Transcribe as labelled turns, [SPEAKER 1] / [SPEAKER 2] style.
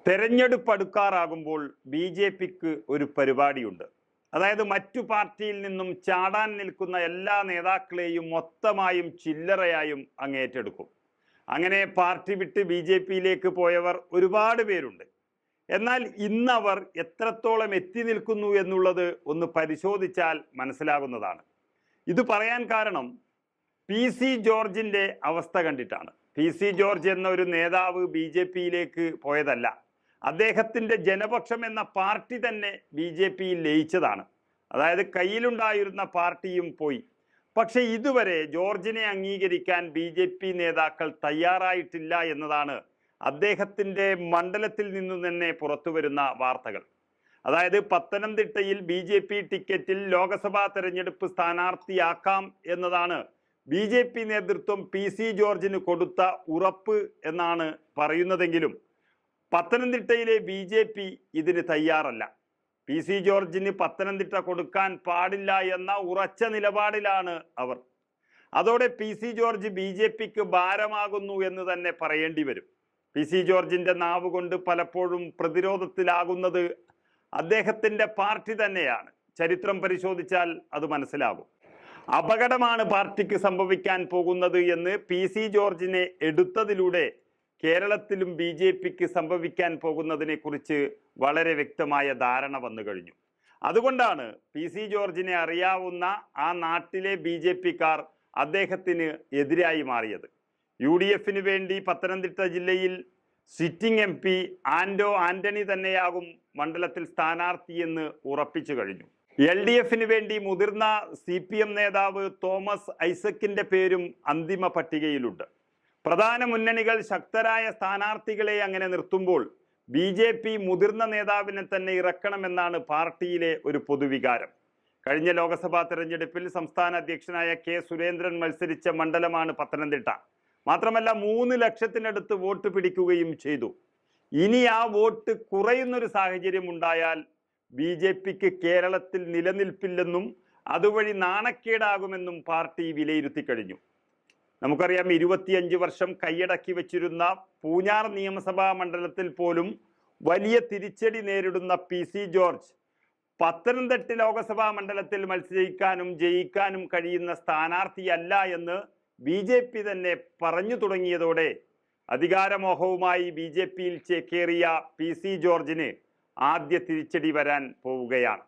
[SPEAKER 1] തെരഞ്ഞെടുപ്പ് അടുക്കാറാകുമ്പോൾ B J പിക്ക് ഒരു പരിപാടിയുണ്ട്. അതായത് മറ്റു പാർട്ടിയിൽ നിന്നും ചാടാൻ നിൽക്കുന്ന എല്ലാ നേതാക്കളെയും മൊത്തമായും ചില്ലറയായും അങ്ങേറ്റെടുക്കും. അങ്ങനെ പാർട്ടി വിട്ട് ബി ജെ പിയിലേക്ക് പോയവർ ഒരുപാട് പേരുണ്ട്. എന്നാൽ ഇന്നവർ എത്രത്തോളം എത്തി നിൽക്കുന്നു എന്നുള്ളത് ഒന്ന് പരിശോധിച്ചാൽ മനസ്സിലാകുന്നതാണ്. ഇത് പറയാൻ കാരണം പി സി ജോർജിൻ്റെ അവസ്ഥ കണ്ടിട്ടാണ്. പി സി ജോർജ് എന്ന ഒരു നേതാവ് ബി ജെ പിയിലേക്ക് പോയതല്ല. അദ്ദേഹത്തിൻ്റെ ജനപക്ഷം എന്ന പാർട്ടി തന്നെ ബി ജെ പിയിൽ ലയിച്ചതാണ്. അതായത് കയ്യിലുണ്ടായിരുന്ന പാർട്ടിയും പോയി. പക്ഷെ ഇതുവരെ ജോർജിനെ അംഗീകരിക്കാൻ ബി ജെ പി നേതാക്കൾ തയ്യാറായിട്ടില്ല എന്നതാണ് അദ്ദേഹത്തിൻ്റെ മണ്ഡലത്തിൽ നിന്നു തന്നെ പുറത്തു വരുന്ന വാർത്തകൾ. അതായത് പത്തനംതിട്ടയിൽ ബി ജെ പി ടിക്കറ്റിൽ ലോക്സഭാ തെരഞ്ഞെടുപ്പ് സ്ഥാനാർത്ഥിയാക്കാം എന്നതാണ് ബി ജെ പി നേതൃത്വം പി സി ജോർജിന് കൊടുത്ത ഉറപ്പ് എന്നാണ് പറയുന്നതെങ്കിലും പത്തനംതിട്ടയിലെ ബി ജെ പി ഇതിന് തയ്യാറല്ല. പി സി ജോർജിന് പത്തനംതിട്ട കൊടുക്കാൻ പാടില്ല എന്ന ഉറച്ച നിലപാടിലാണ് അവർ. അതോടെ P C George B J പിക്ക് ഭാരമാകുന്നു എന്ന് തന്നെ പറയേണ്ടി വരും. പി സി ജോർജിൻ്റെ നാവ് കൊണ്ട് പലപ്പോഴും പ്രതിരോധത്തിലാകുന്നത് അദ്ദേഹത്തിൻ്റെ പാർട്ടി തന്നെയാണ്. ചരിത്രം പരിശോധിച്ചാൽ അത് മനസ്സിലാകും. അപകടമാണ് പാർട്ടിക്ക് സംഭവിക്കാൻ പോകുന്നത് എന്ന് പി സി ജോർജിനെ എടുത്തതിലൂടെ കേരളത്തിലും ബി ജെ പിക്ക് സംഭവിക്കാൻ പോകുന്നതിനെ കുറിച്ച് വളരെ വ്യക്തമായ ധാരണ വന്നു കഴിഞ്ഞു. അതുകൊണ്ടാണ് പി സി ജോർജിനെ അറിയാവുന്ന ആ നാട്ടിലെ ബി ജെ പിക്കാർ അദ്ദേഹത്തിന് എതിരായി മാറിയത്. യു ഡി എഫിന് വേണ്ടി പത്തനംതിട്ട ജില്ലയിൽ sitting M P Anto Antony തന്നെയാകും മണ്ഡലത്തിൽ സ്ഥാനാർത്ഥിയെന്ന് ഉറപ്പിച്ചു കഴിഞ്ഞു. എൽ ഡി എഫിന് വേണ്ടി മുതിർന്ന CPM നേതാവ് തോമസ് ഐസക്കിന്റെ പേരും അന്തിമ പട്ടികയിലുണ്ട്. പ്രധാന മുന്നണികൾ ശക്തരായ സ്ഥാനാർത്ഥികളെ അങ്ങനെ നിർത്തുമ്പോൾ ബി ജെ പി മുതിർന്ന നേതാവിനെ തന്നെ ഇറക്കണമെന്നാണ് പാർട്ടിയിലെ ഒരു പൊതുവികാരം. കഴിഞ്ഞ ലോക്സഭാ തെരഞ്ഞെടുപ്പിൽ സംസ്ഥാന അധ്യക്ഷനായ കെ സുരേന്ദ്രൻ മത്സരിച്ച മണ്ഡലമാണ് പത്തനംതിട്ട. മാത്രമല്ല 3 ലക്ഷത്തിനടുത്ത് വോട്ട് പിടിക്കുകയും ചെയ്തു. ഇനി ആ വോട്ട് കുറയുന്നൊരു സാഹചര്യം ഉണ്ടായാൽ ബി ജെ പിക്ക് കേരളത്തിൽ നിലനിൽപ്പില്ലെന്നും അതുവഴി നാണക്കേടാകുമെന്നും പാർട്ടി വിലയിരുത്തി കഴിഞ്ഞു. നമുക്കറിയാം, 25 വർഷം കൈയടക്കി വെച്ചിരുന്ന പൂഞ്ഞാർ നിയമസഭാ മണ്ഡലത്തിൽ പോലും വലിയ തിരിച്ചടി നേരിടുന്ന P C George Pathanamthitta Lok Sabha മണ്ഡലത്തിൽ മത്സരിക്കാനും ജയിക്കാനും കഴിയുന്ന സ്ഥാനാർത്ഥിയല്ല എന്ന് ബി ജെ പി തന്നെ പറഞ്ഞു തുടങ്ങിയതോടെ അധികാരമോഹവുമായി ബി ജെ പിയിൽ ചേക്കേറിയ പി സി ജോർജിന് ആദ്യ തിരിച്ചടി വരാൻ പോവുകയാണ്.